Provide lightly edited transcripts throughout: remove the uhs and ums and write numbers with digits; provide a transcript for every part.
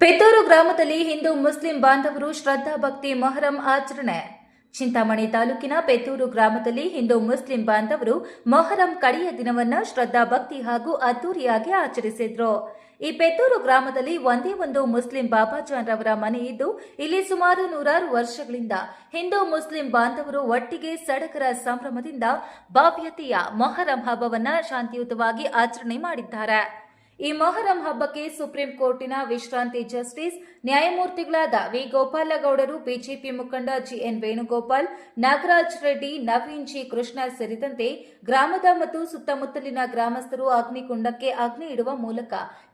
ಪೆತ್ತೂರು ಗ್ರಾಮದಲ್ಲಿ ಹಿಂದೂ ಮುಸ್ಲಿಂ ಬಾಂಧವರು ಶ್ರದ್ಧಾ ಭಕ್ತಿ ಮೊಹರಂ ಆಚರಣೆ. ಚಿಂತಾಮಣಿ ತಾಲೂಕಿನ ಪೆತ್ತೂರು ಗ್ರಾಮದಲ್ಲಿ ಹಿಂದೂ ಮುಸ್ಲಿಂ ಬಾಂಧವರು ಮೊಹರಂ ಕಡೆಯ ದಿನವನ್ನ ಶ್ರದ್ಧಾ ಭಕ್ತಿ ಹಾಗೂ ಅದ್ದೂರಿಯಾಗಿ ಆಚರಿಸಿದ್ರು. ಈ ಪೆತ್ತೂರು ಗ್ರಾಮದಲ್ಲಿ ಒಂದೇ ಒಂದು ಮುಸ್ಲಿಂ ಬಾಬಾಜಾನ್ ರವರ ಮನೆ ಇದ್ದು, ಇಲ್ಲಿ ಸುಮಾರು 100 ವರ್ಷಗಳಿಂದ ಹಿಂದೂ ಮುಸ್ಲಿಂ ಬಾಂಧವರು ಒಟ್ಟಿಗೆ ಸಡಗರ ಸಂಭ್ರಮದಿಂದ ಭವ್ಯತೆಯ ಮೊಹರಂ ಹಬ್ಬವನ್ನ ಶಾಂತಿಯುತವಾಗಿ ಆಚರಣೆ ಮಾಡಿದ್ದಾರೆ. ಈ ಮೊಹರಂ ಹಬ್ಬಕ್ಕೆ ಸುಪ್ರೀಂ ಕೋರ್ಟಿನ ವಿಶ್ರಾಂತಿ ಜಸ್ಟಿಸ್ ನ್ಯಾಯಮೂರ್ತಿಗಳಾದ ವಿ ಗೋಪಾಲಗೌಡರು, ಬಿಜೆಪಿ ಮುಖಂಡ ಜಿಎನ್ ವೇಣುಗೋಪಾಲ್, ನಾಗರಾಜ್ ರೆಡ್ಡಿ, ನವೀನ್ ಜಿ ಕೃಷ್ಣ ಸೇರಿದಂತೆ ಗ್ರಾಮದ ಮತ್ತು ಸುತ್ತಮುತ್ತಲಿನ ಗ್ರಾಮಸ್ಥರು ಅಗ್ನಿಕುಂಡಕ್ಕೆ ಅಗ್ನಿ ಇಡುವ ಮೂಲಕ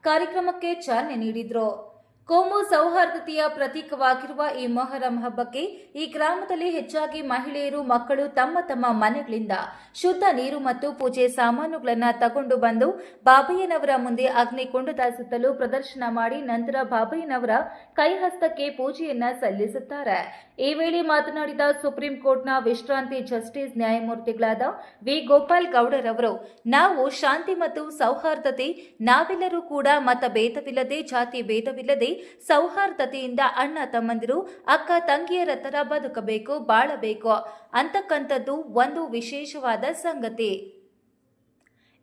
ಕಾರ್ಯಕ್ರಮಕ್ಕೆ ಚಾಲನೆ ನೀಡಿದರು. ಕೋಮು ಸೌಹಾರ್ದತೆಯ ಪ್ರತೀಕವಾಗಿರುವ ಈ ಮೊಹರಂ ಹಬ್ಬಕ್ಕೆ ಈ ಗ್ರಾಮದಲ್ಲಿ ಹೆಚ್ಚಾಗಿ ಮಹಿಳೆಯರು, ಮಕ್ಕಳು ತಮ್ಮ ತಮ್ಮ ಮನೆಗಳಿಂದ ಶುದ್ಧ ನೀರು ಮತ್ತು ಪೂಜೆ ಸಾಮಾನುಗಳನ್ನು ತಗೊಂಡು ಬಂದು ಬಾಬಯ್ಯನವರ ಮುಂದೆ ಅಗ್ನಿಕುಂಡದ ಸುತ್ತಲೂ ಪ್ರದರ್ಶನ ಮಾಡಿ ನಂತರ ಬಾಬಯ್ಯನವರ ಕೈಹಸ್ತಕ್ಕೆ ಪೂಜೆಯನ್ನ ಸಲ್ಲಿಸುತ್ತಾರೆ. ಈ ವೇಳೆ ಮಾತನಾಡಿದ ಸುಪ್ರೀಂ ಕೋರ್ಟ್ನ ವಿಶ್ರಾಂತಿ ಜಸ್ಟಿಸ್ ನ್ಯಾಯಮೂರ್ತಿಗಳಾದ ವಿ ಗೋಪಾಲ್ ಗೌಡರವರು, ನಾವು ಶಾಂತಿ ಮತ್ತು ಸೌಹಾರ್ದತೆ, ನಾವೆಲ್ಲರೂ ಕೂಡ ಮತಭೇದವಿಲ್ಲದೆ, ಜಾತಿ ಭೇದವಿಲ್ಲದೆ ಸೌಹಾರ್ದತೆಯಿಂದ ಅಣ್ಣ ತಮ್ಮಂದಿರು, ಅಕ್ಕ ತಂಗಿಯರ ತರ ಬದುಕಬೇಕು, ಬಾಳಬೇಕು ಅಂತಕ್ಕಂಥದ್ದು ಒಂದು ವಿಶೇಷವಾದ ಸಂಗತಿ.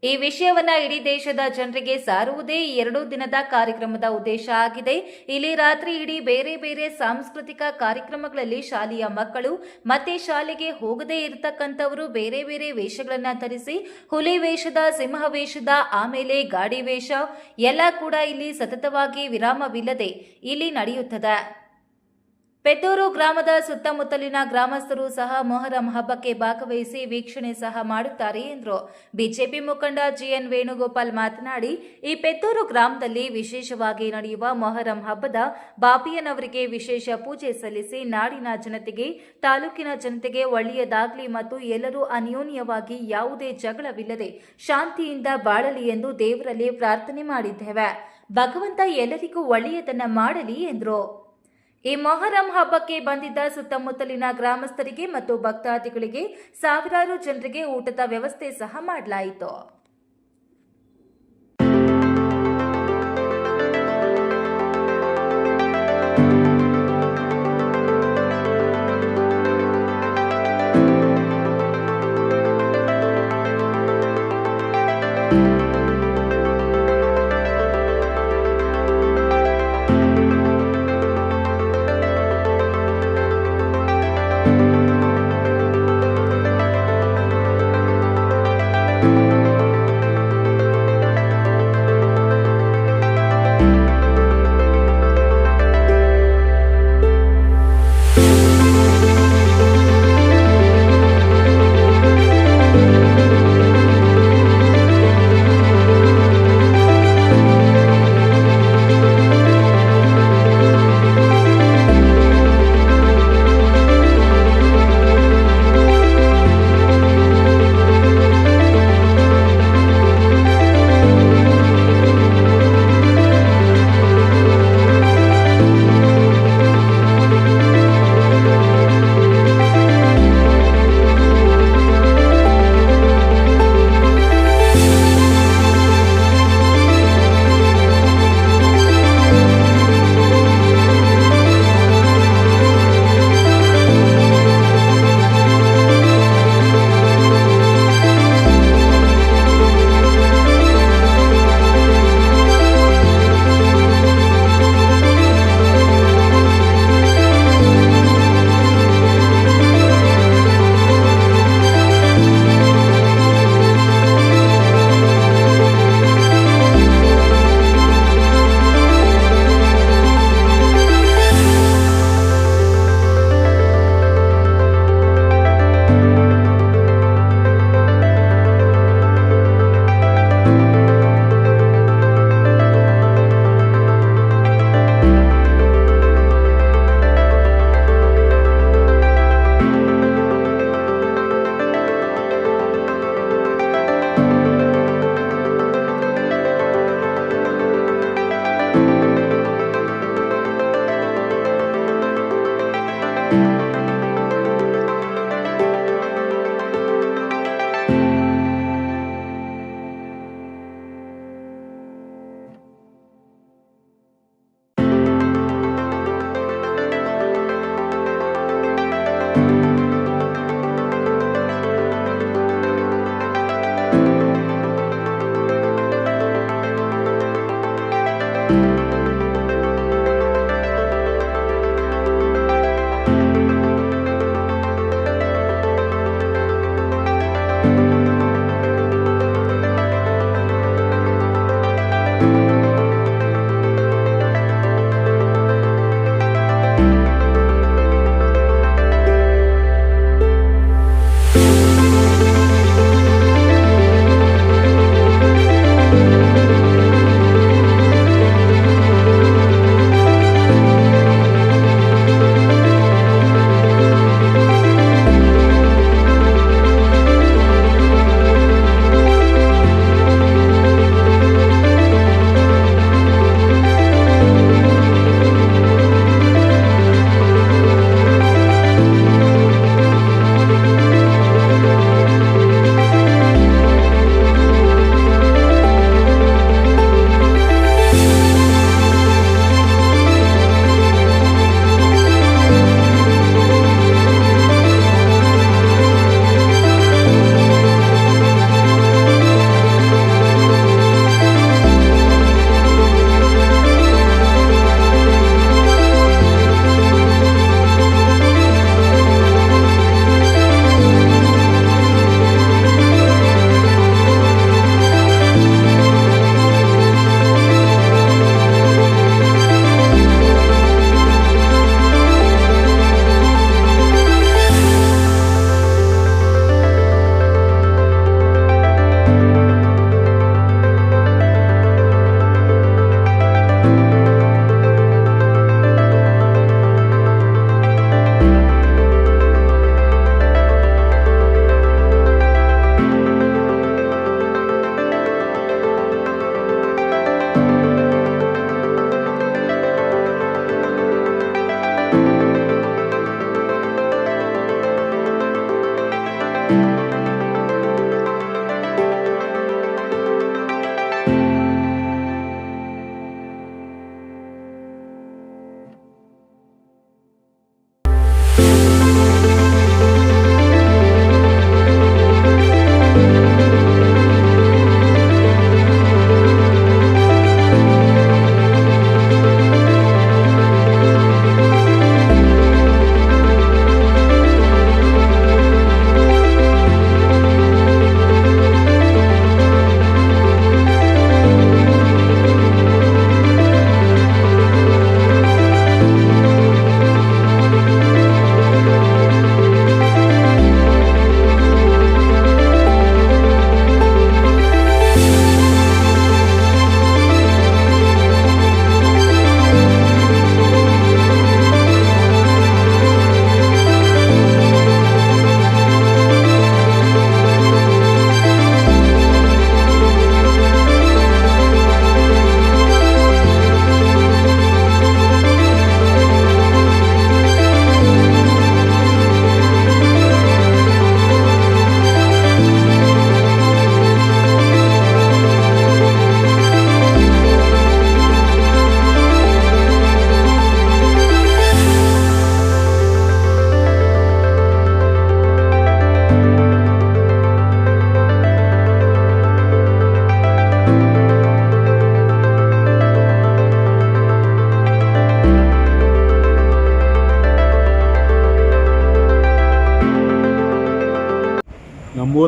ಈ ವಿಷಯವನ್ನ ಇಡೀ ದೇಶದ ಜನರಿಗೆ ಸಾರುವುದೇ ಈ 2 ದಿನದ ಕಾರ್ಯಕ್ರಮದ ಉದ್ದೇಶ ಆಗಿದೆ. ಇಲ್ಲಿ ರಾತ್ರಿ ಇಡೀ ಬೇರೆ ಬೇರೆ ಸಾಂಸ್ಕೃತಿಕ ಕಾರ್ಯಕ್ರಮಗಳಲ್ಲಿ ಶಾಲೆಯ ಮಕ್ಕಳು ಮತ್ತೆ ಶಾಲೆಗೆ ಹೋಗದೇ ಇರತಕ್ಕಂಥವರು ಬೇರೆ ಬೇರೆ ವೇಷಗಳನ್ನ ಧರಿಸಿ, ಹುಲಿ ವೇಷದ, ಸಿಂಹ ವೇಷದ, ಆಮೇಲೆ ಗಾಡಿ ವೇಷ ಎಲ್ಲ ಕೂಡ ಇಲ್ಲಿ ಸತತವಾಗಿ ವಿರಾಮವಿಲ್ಲದೆ ಇಲ್ಲಿ ನಡೆಯುತ್ತದೆ. ಪೆತ್ತೂರು ಗ್ರಾಮದ ಸುತ್ತಮುತ್ತಲಿನ ಗ್ರಾಮಸ್ಥರು ಸಹ ಮೊಹರಂ ಹಬ್ಬಕ್ಕೆ ಭಾಗವಹಿಸಿ ವೀಕ್ಷಣೆ ಸಹ ಮಾಡುತ್ತಾರೆ ಎಂದರು. ಬಿಜೆಪಿ ಮುಖಂಡ ಜಿಎನ್ ವೇಣುಗೋಪಾಲ್ ಮಾತನಾಡಿ, ಈ ಪೆತ್ತೂರು ಗ್ರಾಮದಲ್ಲಿ ವಿಶೇಷವಾಗಿ ನಡೆಯುವ ಮೊಹರಂ ಹಬ್ಬದ ಬಾಬಯ್ಯನವರಿಗೆ ವಿಶೇಷ ಪೂಜೆ ಸಲ್ಲಿಸಿ ನಾಡಿನ ಜನತೆಗೆ, ತಾಲೂಕಿನ ಜನತೆಗೆ ಒಳ್ಳೆಯದಾಗಲಿ ಮತ್ತು ಎಲ್ಲರೂ ಅನ್ಯೋನ್ಯವಾಗಿ ಯಾವುದೇ ಜಗಳವಿಲ್ಲದೆ ಶಾಂತಿಯಿಂದ ಬಾಳಲಿ ಎಂದು ದೇವರಲ್ಲಿ ಪ್ರಾರ್ಥನೆ ಮಾಡಿದ್ದೇವೆ. ಭಗವಂತ ಎಲ್ಲರಿಗೂ ಒಳ್ಳೆಯದನ್ನ ಮಾಡಲಿ ಎಂದರು. ಈ ಮೊಹರಂ ಹಬ್ಬಕ್ಕೆ ಬಂದಿದ್ದ ಸುತ್ತಮುತ್ತಲಿನ ಗ್ರಾಮಸ್ಥರಿಗೆ ಮತ್ತು ಭಕ್ತಾದಿಗಳಿಗೆ ಸಾವಿರಾರು ಜನರಿಗೆ ಊಟದ ವ್ಯವಸ್ಥೆ ಸಹ ಮಾಡಲಾಯಿತು.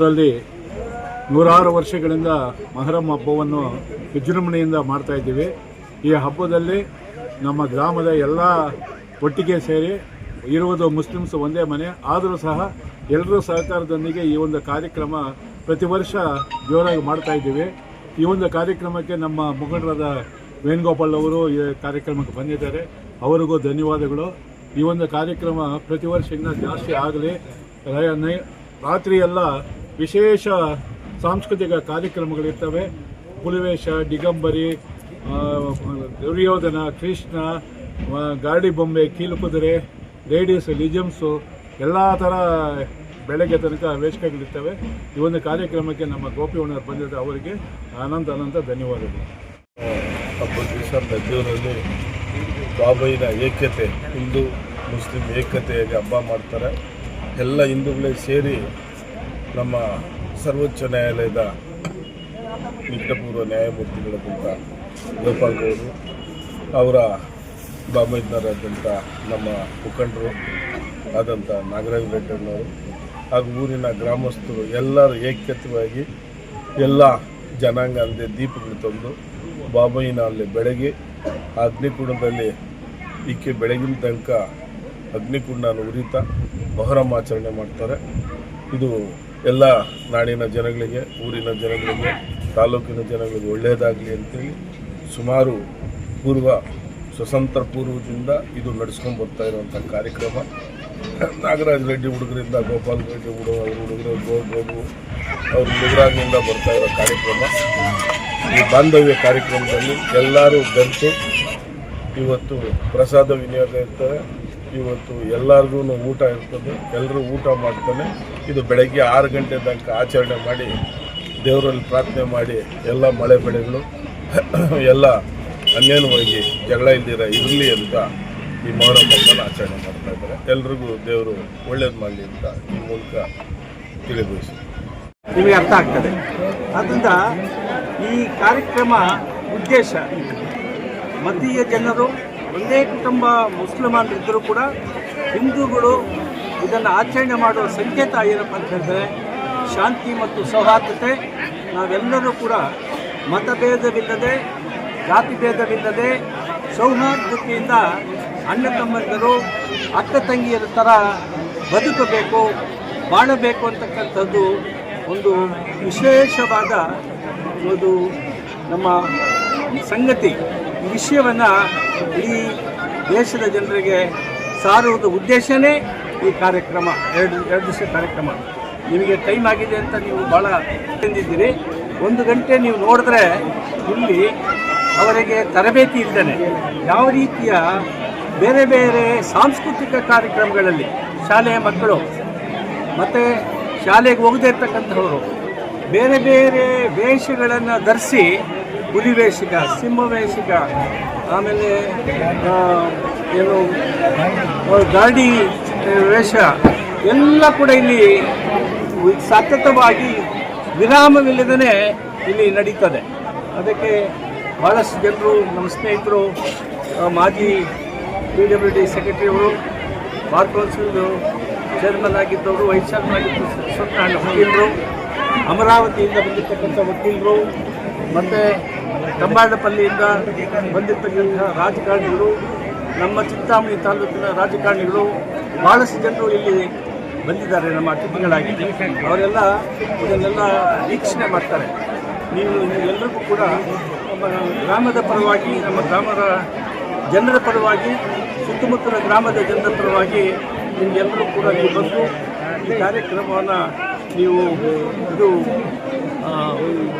ಊರಲ್ಲಿ ನೂರಾರು ವರ್ಷಗಳಿಂದ ಮೊಹರಂ ಹಬ್ಬವನ್ನು ವಿಜೃಂಭಣೆಯಿಂದ ಮಾಡ್ತಾ ಇದ್ದೀವಿ. ಈ ಹಬ್ಬದಲ್ಲಿ ನಮ್ಮ ಗ್ರಾಮದ ಎಲ್ಲ ಒಟ್ಟಿಗೆ ಸೇರಿ ಇರುವುದು ಮುಸ್ಲಿಮ್ಸ್ ಒಂದೇ ಮನೆ, ಆದರೂ ಸಹ ಎಲ್ಲರೂ ಸಹಕಾರದೊಂದಿಗೆ ಈ ಒಂದು ಕಾರ್ಯಕ್ರಮ ಪ್ರತಿ ವರ್ಷ ಜೋರಾಗಿ ಮಾಡ್ತಾ ಇದ್ದೀವಿ. ಈ ಒಂದು ಕಾರ್ಯಕ್ರಮಕ್ಕೆ ನಮ್ಮ ಮುಖಂಡರಾದ ವೇಣುಗೋಪಾಲ್ ಅವರು ಈ ಕಾರ್ಯಕ್ರಮಕ್ಕೆ ಬಂದಿದ್ದಾರೆ, ಅವರಿಗೂ ಧನ್ಯವಾದಗಳು. ಈ ಒಂದು ಕಾರ್ಯಕ್ರಮ ಪ್ರತಿ ವರ್ಷ ಇನ್ನೂ ಜಾಸ್ತಿ ಆಗಲಿ. ರಾತ್ರಿ ಎಲ್ಲ ವಿಶೇಷ ಸಾಂಸ್ಕೃತಿಕ ಕಾರ್ಯಕ್ರಮಗಳಿರ್ತವೆ. ಹುಲಿವೇಷ, ದಿಗಂಬರಿ, ದುರ್ಯೋಧನ, ಕೃಷ್ಣ, ಗಾಡಿ ಬೊಂಬೆ, ಕೀಲುಕುದುರೆ, ಲೇಡೀಸ್, ಲಿಜಮ್ಸು ಎಲ್ಲ ಥರ ಬೆಳಗ್ಗೆ ತನಕ ವೇಷಗಳಿರ್ತವೆ. ಈ ಒಂದು ಕಾರ್ಯಕ್ರಮಕ್ಕೆ ನಮ್ಮ ಗೋಪಿಯಣ್ಣರು ಬಂದಿದ್ದ ಅವರಿಗೆ ಅನಂತ ಧನ್ಯವಾದಗಳು. ಹಬ್ಬದ ದಿವಸ ನದಿಯೂರಲ್ಲಿ ಬಾಬೈನ ಏಕತೆ, ಹಿಂದೂ ಮುಸ್ಲಿಂ ಏಕತೆಯಾಗಿ ಹಬ್ಬ ಮಾಡ್ತಾರೆ. ಎಲ್ಲ ಹಿಂದೂಗಳೇ ಸೇರಿ ನಮ್ಮ ಸರ್ವೋಚ್ಚ ನ್ಯಾಯಾಲಯದ ನಿಕಟಪೂರ್ವ ನ್ಯಾಯಮೂರ್ತಿಗಳಾದಂಥ ಗೋಪಾಲ್ ಗೌಡರು, ಅವರ ಬಾಮೈದ್ನರಾದಂಥ ನಮ್ಮ ಮುಖಂಡರು ಆದಂಥ ನಾಗರಾಜ ರೆಡ್ಡಣ್ಣವರು ಹಾಗೂ ಊರಿನ ಗ್ರಾಮಸ್ಥರು ಎಲ್ಲರೂ ಏಕತೆಯಾಗಿ ಎಲ್ಲ ಜನಾಂಗ ಅಂದರೆ ದೀಪಗಳು ತಂದು ಬಾಬೈನ ಅಲ್ಲಿ ಬೆಳಗ್ಗೆ ಅಗ್ನಿಕುಂಡದಲ್ಲಿ ಈಕೆ ಬೆಳಗಿನ ತನಕ ಅಗ್ನಿಕುಂಡನ ಉರಿತಾ ಮೊಹರಂ ಆಚರಣೆ ಮಾಡ್ತಾರೆ. ಇದು ಎಲ್ಲ ನಾಡಿನ ಜನಗಳಿಗೆ, ಊರಿನ ಜನಗಳಿಗೆ, ತಾಲೂಕಿನ ಜನಗಳಿಗೆ ಒಳ್ಳೆಯದಾಗಲಿ ಅಂತೇಳಿ ಸುಮಾರು ಸ್ವತಂತ್ರ ಪೂರ್ವದಿಂದ ಇದು ನಡೆಸ್ಕೊಂಡು ಬರ್ತಾ ಇರುವಂಥ ಕಾರ್ಯಕ್ರಮ. ನಾಗರಾಜ ರೆಡ್ಡಿ ಹುಡುಗರಿಂದ ಗೋಪಾಲ್ ರೆಡ್ಡಿ ಹುಡುಗರು ಗೋಗು ಅವ್ರ ಹುಡುಗರಾಗಿನಿಂದ ಬರ್ತಾ ಇರೋ ಕಾರ್ಯಕ್ರಮ. ಈ ಬಾಂಧವ್ಯ ಕಾರ್ಯಕ್ರಮದಲ್ಲಿ ಎಲ್ಲರೂ ಬೆರೆತು ಇವತ್ತು ಪ್ರಸಾದ ವಿನಿಯೋಗ ಇರ್ತದೆ. ಇವತ್ತು ಎಲ್ಲರಿಗೂ ಊಟ ಇರ್ತದೆ, ಎಲ್ಲರೂ ಊಟ ಮಾಡ್ತಾನೆ. ಇದು ಬೆಳಗ್ಗೆ 6 ಗಂಟೆ ತನಕ ಆಚರಣೆ ಮಾಡಿ ದೇವರಲ್ಲಿ ಪ್ರಾರ್ಥನೆ ಮಾಡಿ ಎಲ್ಲ ಮಳೆ ಬೆಳೆಗಳು ಎಲ್ಲ ಅನ್ಯಾಯವಾಗಿ ಜಗಳ ಇಲ್ದಿರ ಇರಲಿ ಅಂತ ಈ ಮೊಹರಂ ಹಬ್ಬನ ಆಚರಣೆ ಮಾಡ್ತಾ ಇದ್ದಾರೆ. ಎಲ್ರಿಗೂ ದೇವರು ಒಳ್ಳೇದು ಮಾಡಲಿ ಅಂತ ಈ ಮೂಲಕ ತಿಳಿಬಯಸಿ ನಿಮಗೆ ಅರ್ಥ ಆಗ್ತದೆ. ಆದ್ದರಿಂದ ಈ ಕಾರ್ಯಕ್ರಮ ಉದ್ದೇಶ ಮತೀಯ ಜನರು ಒಂದೇ ಕುಟುಂಬ ಮುಸಲ್ಮಾನರಿದ್ದರೂ ಕೂಡ ಹಿಂದೂಗಳು ಇದನ್ನು ಆಚರಣೆ ಮಾಡುವ ಸಂಕೇತ ಏನಪ್ಪ ಅಂತ ಹೇಳಿದ್ರೆ ಶಾಂತಿ ಮತ್ತು ಸೌಹಾರ್ದತೆ. ನಾವೆಲ್ಲರೂ ಕೂಡ ಮತಭೇದವಿಲ್ಲದೆ, ಜಾತಿ ಭೇದವಿಲ್ಲದೆ ಸೌಹಾರ್ದತೆಯಿಂದ ಅಣ್ಣ ತಮ್ಮಂದಿರು, ಅಕ್ಕ ತಂಗಿಯರ ಥರ ಬದುಕಬೇಕು, ಬಾಳಬೇಕು ಅಂತಕ್ಕಂಥದ್ದು ಒಂದು ವಿಶೇಷವಾದ ಒಂದು ನಮ್ಮ ಸಂಗತಿ. ಈ ವಿಷಯವನ್ನು ಇಡೀ ದೇಶದ ಜನರಿಗೆ ಸಾರುವುದು ಉದ್ದೇಶನೇ ಈ ಕಾರ್ಯಕ್ರಮ. ಎರಡು ದಿವಸ ಕಾರ್ಯಕ್ರಮ. ನಿಮಗೆ ಟೈಮ್ ಆಗಿದೆ ಅಂತ ನೀವು ಭಾಳ ತಂದಿದ್ದೀರಿ. 1 ಗಂಟೆ ನೀವು ನೋಡಿದ್ರೆ ಇಲ್ಲಿ ಅವರಿಗೆ ತರಬೇತಿ ಇಲ್ಲದೇ ಯಾವ ರೀತಿಯ ಬೇರೆ ಬೇರೆ ಸಾಂಸ್ಕೃತಿಕ ಕಾರ್ಯಕ್ರಮಗಳಲ್ಲಿ ಶಾಲೆಯ ಮಕ್ಕಳು ಮತ್ತು ಶಾಲೆಗೆ ಹೋಗದೇ ಇರ್ತಕ್ಕಂಥವರು ಬೇರೆ ಬೇರೆ ವೇಷಗಳನ್ನು ಧರಿಸಿ, ಹುಲಿ ವೇಷಿಕ, ಸಿಂಹ ವೇಷಿಕ, ಆಮೇಲೆ ಏನು ಗಾಡಿ ವೇಷ ಎಲ್ಲ ಕೂಡ ಇಲ್ಲಿ ಸತತವಾಗಿ ವಿರಾಮವಿಲ್ಲದೇ ಇಲ್ಲಿ ನಡೀತದೆ. ಅದಕ್ಕೆ ಭಾಳಷ್ಟು ಜನರು, ನಮ್ಮ ಸ್ನೇಹಿತರು, ಮಾಜಿ PWD ಸೆಕ್ರೆಟರಿಯವರು, ಬಾರ್ ಕೌನ್ಸಿಲ್ ಚೇರ್ಮನ್ ಆಗಿದ್ದವರು, ವೈಸ್ ಚೇರ್ಮನ್ ಆಗಿದ್ದರು, ಸತ್ಯನಾರಾಯಣ ವಕೀಲರು, ಅಮರಾವತಿಯಿಂದ ಬಂದಿರತಕ್ಕಂಥ ವಕೀಲರು, ಮತ್ತು ತಂಬಾಡಪಲ್ಲಿಯಿಂದ ಬಂದಿರತಕ್ಕಂಥ ರಾಜಕಾರಣಿಗಳು, ನಮ್ಮ ಚಿಂತಾಮಣಿ ತಾಲೂಕಿನ ರಾಜಕಾರಣಿಗಳು, ಭಾಳಷ್ಟು ಜನರು ಇಲ್ಲಿ ಬಂದಿದ್ದಾರೆ ನಮ್ಮ ಅತಿಥಿಗಳಾಗಿ. ಅವರೆಲ್ಲ ಇದನ್ನೆಲ್ಲ ವೀಕ್ಷಣೆ ಮಾಡ್ತಾರೆ. ನೀವು ಎಲ್ಲರಿಗೂ ಕೂಡ ನಮ್ಮ ಗ್ರಾಮದ ಪರವಾಗಿ, ನಮ್ಮ ಗ್ರಾಮದ ಜನರ ಪರವಾಗಿ, ಸುತ್ತಮುತ್ತಲ ಗ್ರಾಮದ ಜನರ ಪರವಾಗಿ ನಿಮಗೆಲ್ಲರೂ ಕೂಡ ನೀವು ಬಂದು ಈ ಕಾರ್ಯಕ್ರಮವನ್ನು ನೀವು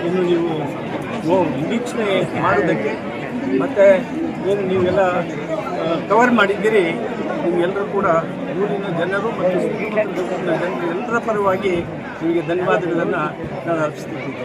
ಇನ್ನು ನೀವು ವೀಕ್ಷಣೆ ಮಾಡೋದಕ್ಕೆ ಮತ್ತು ಏನು ನೀವೆಲ್ಲ ಕವರ್ ಮಾಡಿದ್ದೀರಿ, ನಿಮಗೆಲ್ಲರೂ ಕೂಡ ಊರಿನ ಜನರು ಮತ್ತು ಸುತ್ತಮುತ್ತಲ ಜನರು ಎಲ್ಲರ ಪರವಾಗಿ ನಿಮಗೆ ಧನ್ಯವಾದಗಳನ್ನು ನಾನು ಅರ್ಪಿಸ್ತಿದ್ದೀನಿ.